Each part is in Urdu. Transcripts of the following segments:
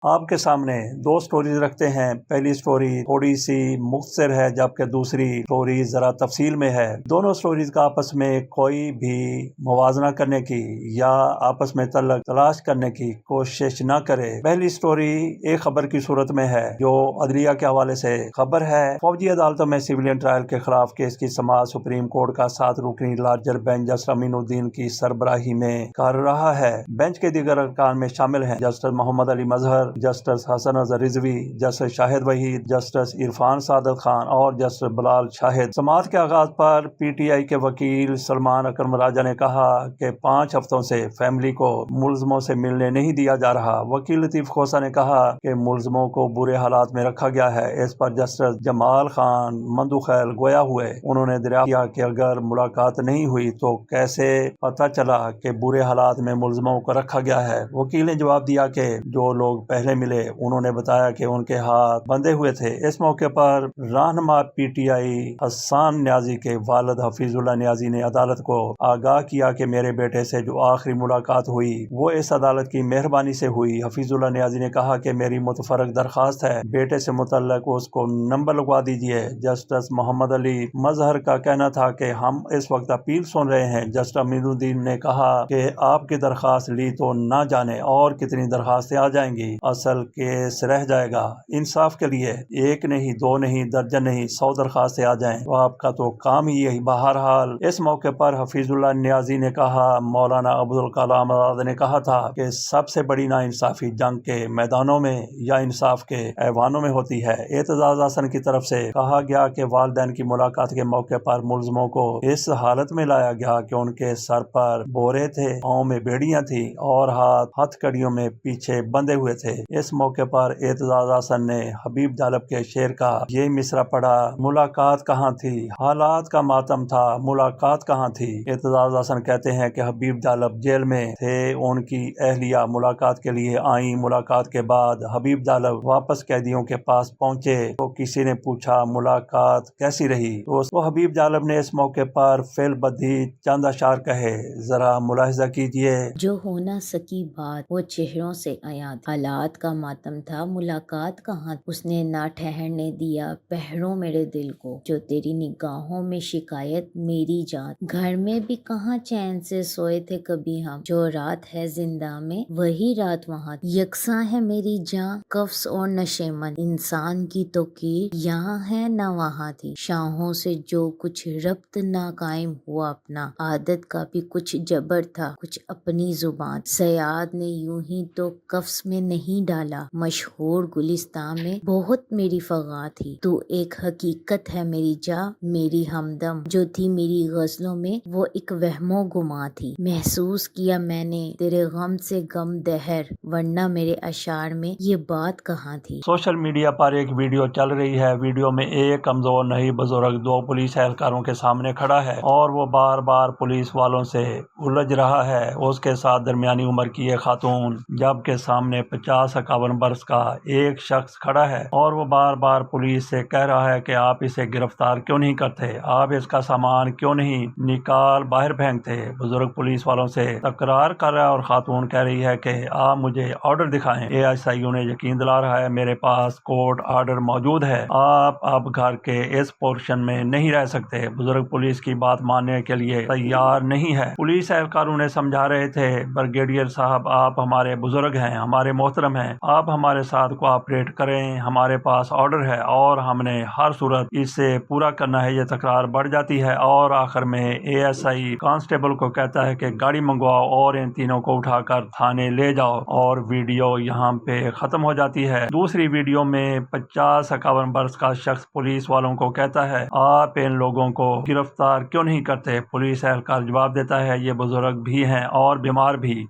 آپ کے سامنے دو سٹوریز رکھتے ہیں۔ پہلی سٹوری تھوڑی سی مختصر ہے جبکہ دوسری سٹوری ذرا تفصیل میں ہے۔ دونوں سٹوریز کا آپس میں کوئی بھی موازنہ کرنے کی یا آپس میں تعلق تلاش کرنے کی کوشش نہ کرے۔ پہلی سٹوری ایک خبر کی صورت میں ہے جو عدلیہ کے حوالے سے خبر ہے۔ فوجی عدالتوں میں سویلین ٹرائل کے خلاف کیس کی سماعت سپریم کورٹ کا 7 رکنی لارجر بینچ جسٹس امین الدین کی سربراہی میں کر رہا ہے۔ بینچ کے دیگر ارکان میں شامل ہیں جسٹس محمد علی مظہر، جسٹس حسن اظہر رضوی، جسٹس شاہد وحید، جسٹس عرفان صادق خان اور جسٹس بلال شاہد۔ سماعت کے آغاز پر پی ٹی آئی کے وکیل سلمان اکرم راجہ نے کہا کہ 5 ہفتوں سے فیملی کو ملزموں سے ملنے نہیں دیا جا رہا۔ وکیل لطیف کھوسہ نے کہا کہ ملزموں کو برے حالات میں رکھا گیا ہے۔ اس پر جسٹس جمال خان مندوخیل گویا ہوئے۔ انہوں نے دریافت کیا کہ اگر ملاقات نہیں ہوئی تو کیسے پتہ چلا کہ برے حالات میں ملزموں کو رکھا گیا ہے؟ وکیل نے جواب دیا کہ جو لوگ پہلے ملے انہوں نے بتایا کہ ان کے ہاتھ بندھے ہوئے تھے۔ اس موقع پر رہنما پی ٹی آئی حسان نیازی کے والد حفیظ اللہ نیازی نے عدالت کو آگاہ کیا کہ میرے بیٹے سے جو آخری ملاقات ہوئی وہ اس عدالت کی مہربانی سے ہوئی۔ حفیظ اللہ نیازی نے کہا کہ میری متفرق درخواست ہے، بیٹے سے متعلق اس کو نمبر لگوا دیجیے۔ جسٹس محمد علی مظہر کا کہنا تھا کہ ہم اس وقت اپیل سن رہے ہیں۔ جسٹس امین الدین نے کہا کہ آپ کی درخواست لی تو نہ جانے اور کتنی درخواستیں آ جائیں گی، اصل کیس رہ جائے گا۔ انصاف کے لیے 1 نہیں 2 نہیں درجن نہیں 100 درخواستیں آ جائیں تو آپ کا تو کام ہی یہی۔ بہرحال اس موقع پر حفیظ اللہ نیازی نے کہا مولانا عبدالکلام آزاد نے کہا تھا کہ سب سے بڑی ناانصافی جنگ کے میدانوں میں یا انصاف کے ایوانوں میں ہوتی ہے۔ اعتزاز حسن کی طرف سے کہا گیا کہ والدین کی ملاقات کے موقع پر ملزموں کو اس حالت میں لایا گیا کہ ان کے سر پر بورے تھے، پاؤں میں بیڑیاں تھیں اور ہاتھ کڑیوں میں پیچھے بندھے ہوئے تھے۔ اس موقع پر اعتزاز حسن نے حبیب جالب کے شعر کا یہ مصرع پڑھا، ملاقات کہاں تھی، حالات کا ماتم تھا، ملاقات کہاں تھی۔ اعتزاز حسن کہتے ہیں کہ حبیب جالب جیل میں تھے، ان کی اہلیہ ملاقات کے لیے آئیں۔ ملاقات کے بعد حبیب جالب واپس قیدیوں کے پاس پہنچے تو کسی نے پوچھا ملاقات کیسی رہی تو حبیب جالب نے اس موقع پر فی البدیہہ چند اشعار کہے، ذرا ملاحظہ کیجئے۔ جو ہو نہ سکی بات وہ چہروں سے عیاں تھی، حالات کا ماتم تھا، ملاقات کہاں، اس نے نہ ٹھہرنے دیا پہروں میرے دل کو، جو تیری نگاہوں میں شکایت میری جان، گھر میں بھی کہاں چین سے سوئے تھے کبھی ہم، جو رات ہے زندہ میں وہی رات وہاں، یکساں ہے میری جان قفس اور نشیمن، انسان کی تو کیر یہاں ہے نہ وہاں تھی، شاہوں سے جو کچھ ربط نہ قائم ہوا اپنا، عادت کا بھی کچھ جبر تھا کچھ اپنی زبان، صیاد نے یوں ہی تو قفس میں نہیں ڈالا، مشہور گلستان میں بہت میری فغاں تھی، تو ایک حقیقت ہے میری جا میری ہمدم، جو تھی میری غزلوں میں وہ ایک وہم و گماں تھی، محسوس کیا میں نے تیرے غم سے غم دہر، ورنہ میرے اشعار میں یہ بات کہاں تھی۔ سوشل میڈیا پر ایک ویڈیو چل رہی ہے۔ ویڈیو میں ایک کمزور نہیں بزرگ 2 پولیس اہلکاروں کے سامنے کھڑا ہے اور وہ بار بار پولیس والوں سے الجھ رہا ہے۔ اس کے ساتھ درمیانی عمر کی ایک خاتون، جبکہ سامنے 50-51 برس کا ایک شخص کھڑا ہے اور وہ بار بار پولیس سے کہہ رہا ہے کہ آپ اسے گرفتار کیوں نہیں کرتے، آپ اس کا سامان کیوں نہیں نکال باہر پھینکتے۔ بزرگ پولیس والوں سے تکرار کر رہا ہے اور خاتون کہہ رہی ہے کہ آپ مجھے آرڈر دکھائیں۔ ASI انہیں یقین دلا رہا ہے میرے پاس کورٹ آرڈر موجود ہے، آپ اب گھر کے اس پورشن میں نہیں رہ سکتے۔ بزرگ پولیس کی بات ماننے کے لیے تیار نہیں ہے۔ پولیس اہلکار انہیں سمجھا رہے تھے بریگیڈیئر صاحب آپ ہمارے بزرگ ہیں، ہمارے محترم ہیں، آپ ہمارے ساتھ کوآپریٹ کریں، ہمارے پاس آرڈر ہے اور ہم نے ہر صورت اسے پورا کرنا ہے۔ یہ تکرار بڑھ جاتی ہے اور آخر میں ASI کانسٹیبل کو کہتا ہے کہ گاڑی منگواؤ اور ان تینوں کو اٹھا کر تھانے لے جاؤ، اور ویڈیو یہاں پہ ختم ہو جاتی ہے۔ دوسری ویڈیو میں 50-51 برس کا شخص پولیس والوں کو کہتا ہے آپ ان لوگوں کو گرفتار کیوں نہیں کرتے؟ پولیس اہلکار جواب دیتا ہے یہ بزرگ بھی ہیں اور بیمار بھی،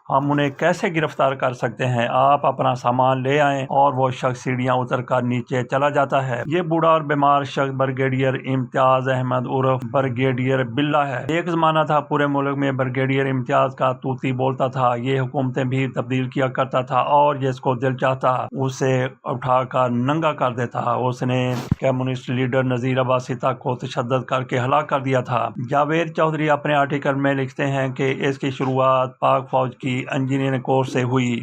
ہم انہیں کیسے گرفتار کر سکتے ہیں، آپ اپنا سامان لے آئیں۔ اور وہ شخص سیڑھیاں اتر کر نیچے چلا جاتا ہے۔ یہ بوڑھا اور بیمار شخص بریگیڈیئر امتیاز احمد عرف بریگیڈیئر بلّہ ہے۔ ایک زمانہ تھا پورے ملک میں بریگیڈیئر امتیاز کا طوطی بولتا تھا، یہ حکومتیں بھی تبدیل کیا کرتا تھا اور جس کو دل چاہتا اسے اٹھا کر ننگا کر دیتا۔ اس نے کمیونسٹ لیڈر نذیر عباسی تک کو تشدد کر کے ہلاک کر دیا تھا۔ جاوید چودھری اپنے آرٹیکل میں لکھتے ہیں کہ اس کی شروعات پاک فوج کی انجینئرنگ کورس سے ہوئی۔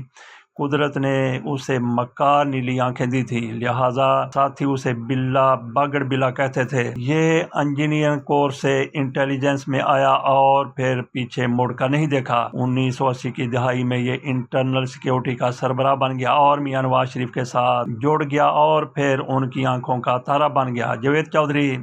قدرت نے اسے مکار نیلی آنکھیں دی تھی، لہٰذا ساتھی اسے بلا باگڑ بلا کہتے تھے۔ یہ انجینئر کورس سے انٹیلیجنس میں آیا اور پھر پیچھے مڑ کر نہیں دیکھا۔ 1980 کی دہائی میں یہ انٹرنل سیکیورٹی کا سربراہ بن گیا اور میاں نواز شریف کے ساتھ جڑ گیا اور پھر ان کی آنکھوں کا تارا بن گیا۔ جاوید چودھری،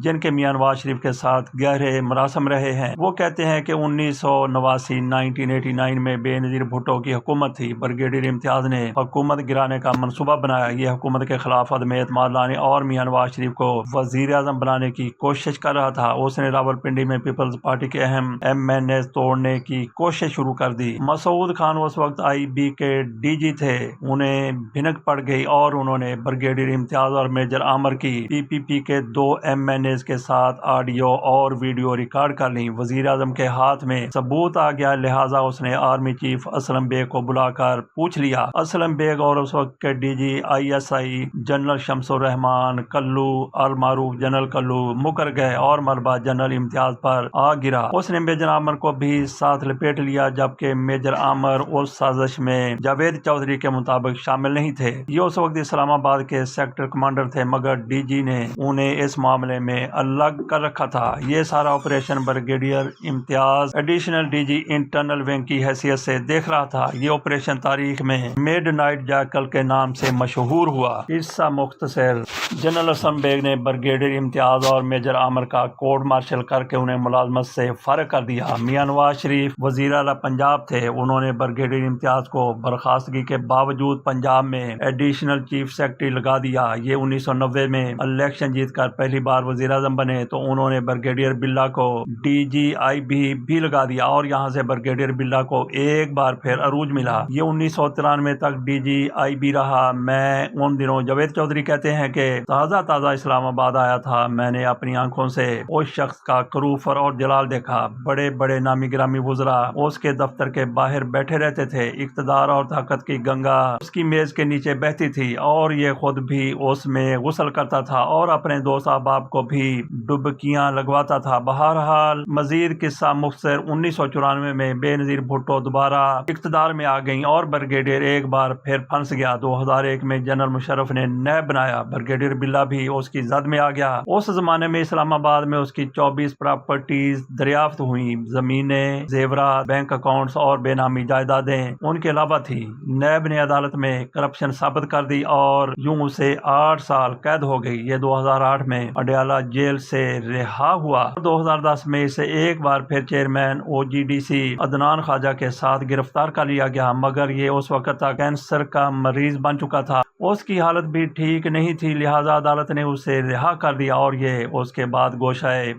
جن کے میاں نواز شریف کے ساتھ گہرے مراسم رہے ہیں، وہ کہتے ہیں کہ 1989 میں بے نظیر بھٹو کی حکومت تھی۔ بریگیڈیئر امتیاز نے حکومت گرانے کا منصوبہ بنایا۔ یہ حکومت کے خلاف عدم اعتماد لانے اور میاں نواز شریف کو وزیر اعظم بنانے کی کوشش کر رہا تھا۔ اس نے راولپنڈی میں پیپلز پارٹی کے اہم MNA توڑنے کی کوشش شروع کر دی۔ مسعود خان اس وقت IB کے DG تھے، انہیں بھنک پڑ گئی اور انہوں نے بریگیڈیئر امتیاز اور میجر عامر کی PPP کے 2 MNAs کے ساتھ آڈیو اور ویڈیو ریکارڈ کر لیں۔ وزیر اعظم کے ہاتھ میں ثبوت آ گیا، لہٰذا اس نے آرمی چیف اسلم بیگ کو بلا کر پوچھ لیا۔ اسلم بیگ اور اس وقت کے DG ISI جنرل شمس الرحمان کلو المعروف جنرل کلو مکر گئے اور ملبہ جنرل امتیاز پر آ گرا۔ اس نے میجر عامر کو بھی ساتھ لپیٹ لیا، جبکہ میجر عامر اس سازش میں جاوید چودھری کے مطابق شامل نہیں تھے۔ یہ اس وقت اسلام آباد کے سیکٹر کمانڈر تھے، مگر DG نے انہیں اس معاملے میں الگ کر رکھا تھا۔ یہ سارا آپریشن بریگیڈیئر امتیاز ایڈیشنل DG انٹرنل ونگ کی حیثیت سے دیکھ رہا تھا۔ یہ آپریشن تاریخ میں میڈ نائٹ جیکل کے نام سے مشہور ہوا۔ قصہ مختصر: جنرل اسلم بیگ نے بریگیڈیئر امتیاز اور میجر عامر کا کورٹ مارشل کر کے انہیں ملازمت سے فارغ کر دیا۔ میاں نواز شریف وزیر اعلیٰ پنجاب تھے، انہوں نے بریگیڈیئر امتیاز کو برخاستگی کے باوجود پنجاب میں ایڈیشنل چیف سیکرٹری لگا دیا۔ یہ 1990 میں الیکشن جیت کر پہلی بار وزیر اعظم بنے تو انہوں نے بریگیڈیئر بلا کو DG IB بھی لگا دیا اور یہاں سے بریگیڈیئر بلا کو ایک بار پھر عروج ملا۔ یہ 1993 تک DG IB رہا۔ میں ان دنوں جاوید چودھری کہتے ہیں کہ تازہ اسلام آباد آیا تھا، میں نے اپنی آنکھوں سے اس شخص کا کروفر اور جلال دیکھا۔ بڑے بڑے نامی گرامی وزراء اس کے دفتر کے باہر بیٹھے رہتے تھے، اقتدار اور طاقت کی گنگا اس کی میز کے نیچے بہتی تھی اور یہ خود بھی اس میں غسل کرتا تھا اور اپنے دوست احباب کو بھی ڈبکیاں لگواتا تھا۔ بہرحال مزید قصہ مختصر: 1994 میں بے نظیر بھٹو دوبارہ اقتدار میں آ گئیں اور بریگیڈیئر ایک بار پھر پھنس گیا۔ 2001 میں جنرل مشرف نے نیب بنایا، بریگیڈیئر بلا بھی اس کی زد میں آ گیا۔ اس زمانے میں اسلام آباد میں اس کی 24 پراپرٹیز دریافت ہوئیں، زمینیں، زیورات، بینک اکاؤنٹس اور بے نامی جائیدادیں ان کے علاوہ تھی۔ نیب نے عدالت میں کرپشن ثابت کر دی اور یوں اسے 8 سال قید ہو گئی۔ یہ 2008 میں اڈیالہ جیل سے رہا ہوا۔ 2010 میں اسے ایک بار پھر چیئرمین OGDC عدنان خواجہ کے ساتھ گرفتار کر لیا گیا، مگر یہ اس وقت تک کینسر کا مریض بن چکا تھا۔ اس کی حالت بھی ٹھیک نہیں تھی، لہٰذا عدالت نے اسے رہا کر دیا اور یہ اس کے بعد گوشۂ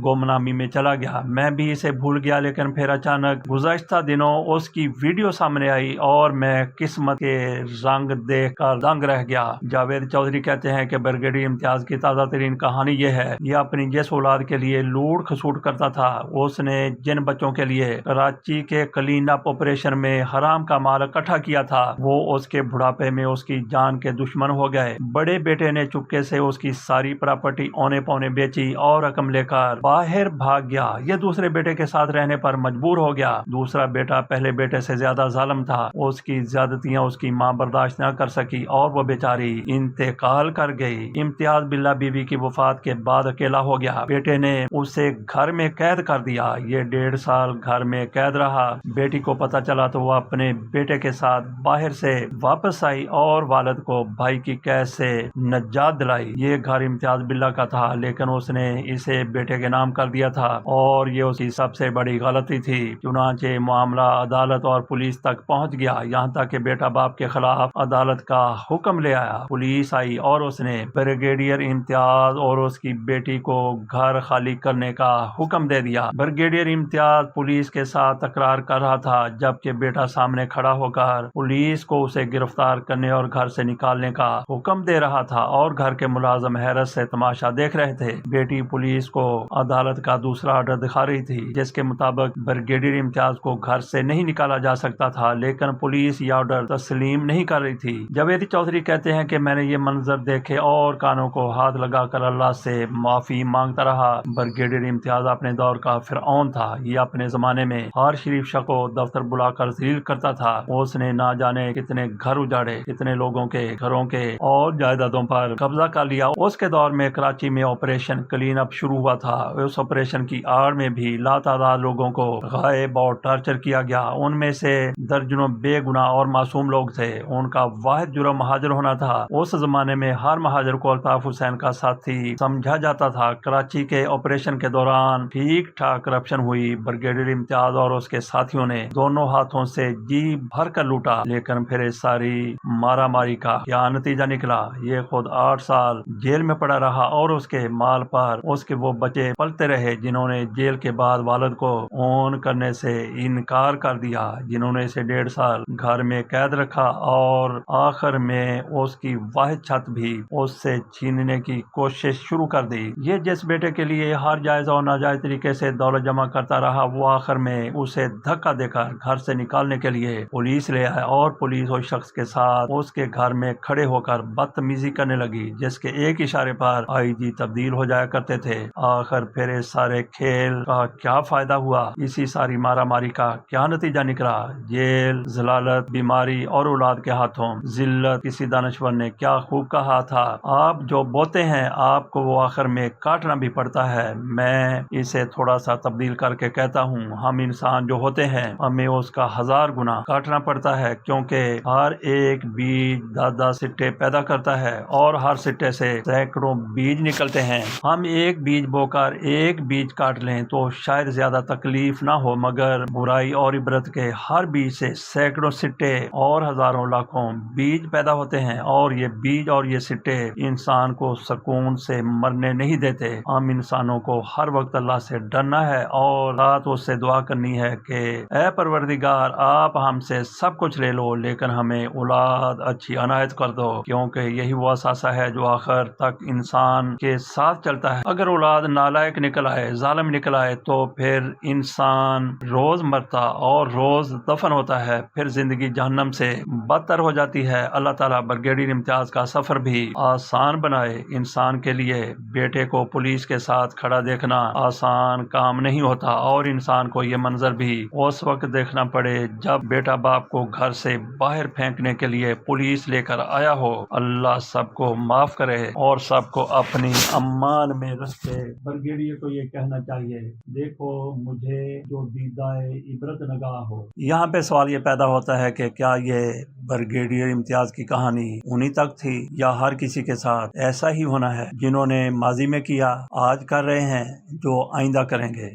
گمنامی میں چلا گیا۔ میں بھی اسے بھول گیا، لیکن پھر اچانک گزشتہ دنوں اس کی ویڈیو سامنے آئی اور میں قسمت کے رنگ دیکھ کر دنگ رہ گیا۔ جاوید چودھری کہتے ہیں کہ بریگیڈیئر امتیاز کی تازہ ترین کہانی یہ ہے، یہ اپنی جس اولاد کے لیے لوٹ کھسوٹ کرتا تھا، اس نے جن بچوں کے لیے کراچی کے کلین اپ آپریشن میں حرام کا مال اکٹھا کیا تھا، وہ اس کے بڑھاپے میں اس کی جان کے دشمن ہو گئے۔ بڑے بیٹے نے چپکے سے اس کی ساری پراپرٹی اونے پونے بیچی اور رقم لے کر باہر بھاگ گیا۔ یہ دوسرے بیٹے کے ساتھ رہنے پر مجبور ہو گیا۔ دوسرا بیٹا پہلے بیٹے سے زیادہ ظالم تھا، اس کی زیادتیاں اس کی ماں برداشت نہ کر سکی اور وہ بیچاری انتقال کر گئی۔ امتیاز بلا بیوی کی وفات کے بعد اکیلا ہو گیا۔ بیٹے نے اسے گھر میں قید کر دیا، یہ 1.5 سال گھر میں قید رہا۔ بیٹی کو پتہ چلا تو وہ اپنے بیٹے کے ساتھ باہر سے واپس آئی اور والد کو بھائی کی قید سے نجات دلائی۔ یہ گھر امتیاز بلا کا تھا، لیکن اس نے اسے بیٹے کے نام کر دیا تھا اور یہ اس کی سب سے بڑی غلطی تھی۔ چنانچہ معاملہ عدالت اور پولیس تک پہنچ گیا، یہاں تک کہ بیٹا باپ کے خلاف عدالت کا حکم لے آیا۔ پولیس آئی اور اس نے بریگیڈیئر امتیاز اور اس کی بیٹی کو گھر خالی کرنے کا حکم دے دیا۔ بریگیڈیئر امتیاز پولیس کے ساتھ تکرار کر رہا تھا، جبکہ بیٹا سامنے کھڑا ہو کر پولیس کو اسے گرفتار کرنے اور گھر سے نکالنے کا حکم دے رہا تھا اور گھر کے ملازم حیرت سے تماشا دیکھ رہے تھے۔ بیٹی پولیس کو عدالت کا دوسرا آرڈر دکھا رہی تھی جس کے مطابق بریگیڈیئر امتیاز کو گھر سے نہیں نکالا جا سکتا تھا، لیکن پولیس یہ آرڈر تسلیم نہیں کر رہی تھی۔ جاوید چودھری کہتے ہیں کہ میں نے یہ منظر دیکھے اور کانوں کو ہاتھ لگا کر اللہ سے معافی مانگتا رہا۔ بریگیڈیئر امتیاز اپنے دور کا فرعون تھا۔ یہ اپنے زمانے میں ہر شریف شخص کو دفتر بلا کر ذلیل کرتا تھا۔ اس نے نہ جانے کتنے گھر اجاڑے، کتنے لوگوں کے گھروں کے اور جائیدادوں پر قبضہ کر لیا۔ اس کے دور میں کراچی میں آپریشن کلین اپ شروع ہوا تھا۔ اس آپریشن کی آڑ میں بھی لاتعداد لوگوں کو غائب اور ٹارچر کیا گیا۔ ان میں سے درجنوں بے گناہ اور معصوم لوگ تھے۔ ان کا واحد جرم مہاجر ہونا تھا۔ اس زمانے میں ہر مہاجر کو الطاف حسین کا ساتھی سمجھا جاتا تھا۔ کراچی کے آپریشن کے دوران ٹھیک ٹھاک کرپشن ہوئی۔ بریگیڈیئر امتیاز اور اس کے ساتھیوں نے دونوں ہاتھوں سے جی بھر کر لوٹا، لیکن پھر اس ساری مارا ماری کا کیا نتیجہ نکلا؟ یہ خود 8 سال جیل میں پڑا رہا اور اس کے مال پر اس کے وہ بچے پلتے رہے جنہوں نے جیل کے بعد والد کو اون کرنے سے انکار کر دیا، جنہوں نے اسے 1.5 سال گھر میں قید رکھا اور آخر میں اس کی واحد چھت بھی اس سے چھیننے کی کوشش شروع کر دی۔ یہ جس بیٹے کے لیے ہر جائز اور ناجائز طریقے سے دولت جمع کرتا رہا، وہ آخر میں اسے دھکا دے کر گھر سے نکالنے کے لیے پولیس لے آئے اور پولیس اس شخص کے ساتھ اس کے گھر میں کھڑے ہو کر بدتمیزی کرنے لگی جس کے ایک اشارے پر آئی جی تبدیل ہو جایا کرتے تھے۔ آخر پھر اس سارے کھیل کا کیا فائدہ ہوا؟ اسی ساری مارا ماری کا کیا نتیجہ نکلا؟ جیل، ذلالت، بیماری اور اولاد کے ہاتھوں ذلت۔ کسی دانشور نے کیا خوب کہا تھا، آپ جو بوتے ہیں آپ کو وہ آخر میں کاٹنا بھی پڑتا ہے۔ میں اسے تھوڑا سا تبدیل کر کے کہتا ہوں، ہم انسان جو ہوتے ہیں ہمیں اس کا 1000 گنا کاٹنا پڑتا ہے، کیونکہ ہر ایک بیج 10 سٹے پیدا کرتا ہے اور ہر سٹے سے سینکڑوں بیج نکلتے ہیں۔ ہم ایک بیج بو کر ایک بیج کاٹ لیں تو شاید زیادہ تکلیف نہ ہو، مگر برائی اور عبرت کے ہر بیج سے سینکڑوں سٹے اور ہزاروں لاکھوں بیج پیدا ہوتے ہیں، اور یہ بیج اور یہ سٹے انسان کو سکون سے مرنے نہیں دیتے۔ ہم انسانوں کو ہر وقت اللہ سے ڈرنا ہے اور رات اس سے دعا کرنی ہے کہ اے پروردگار آپ ہم سے سب کچھ لے لو لیکن ہمیں اولاد اچھی عنایت کر دو، کیونکہ یہی وہ اثاثہ ہے جو آخر تک انسان کے ساتھ چلتا ہے۔ اگر اولاد نالائق نکل آئے، ظالم نکل آئے تو پھر انسان روز مرتا اور روز دفن ہوتا ہے، پھر زندگی جہنم سے بدتر ہو جاتی ہے۔ اللہ تعالیٰ بریگیڈیئر امتیاز کا سفر بھی آسان بنائے۔ انسان کے لیے بیٹے کو پولیس کے ساتھ کھڑا دیکھنا آسان کام نہیں ہوتا، اور انسان کو یہ منظر بھی اس وقت دیکھنا پڑے جب بیٹا باپ کو گھر سے باہر پھینکنے کے لیے پولیس لے کر آیا ہو۔ اللہ سب کو معاف کرے اور سب کو اپنی امان میں رکھے۔ بریگیڈیئر کو یہ کہنا چاہیے، دیکھو مجھے جو دیدائے عبرت نگاہ ہو۔ یہاں پہ سوال یہ پیدا ہوتا ہے کہ کیا یہ بریگیڈیئر امتیاز کی کہانی انہی تک تھی یا ہر کسی کے ساتھ ایسا ہی ہونا ہے؟ جنہوں نے ماضی میں کیا آج کر رہے ہیں، جو آئندہ کریں گے۔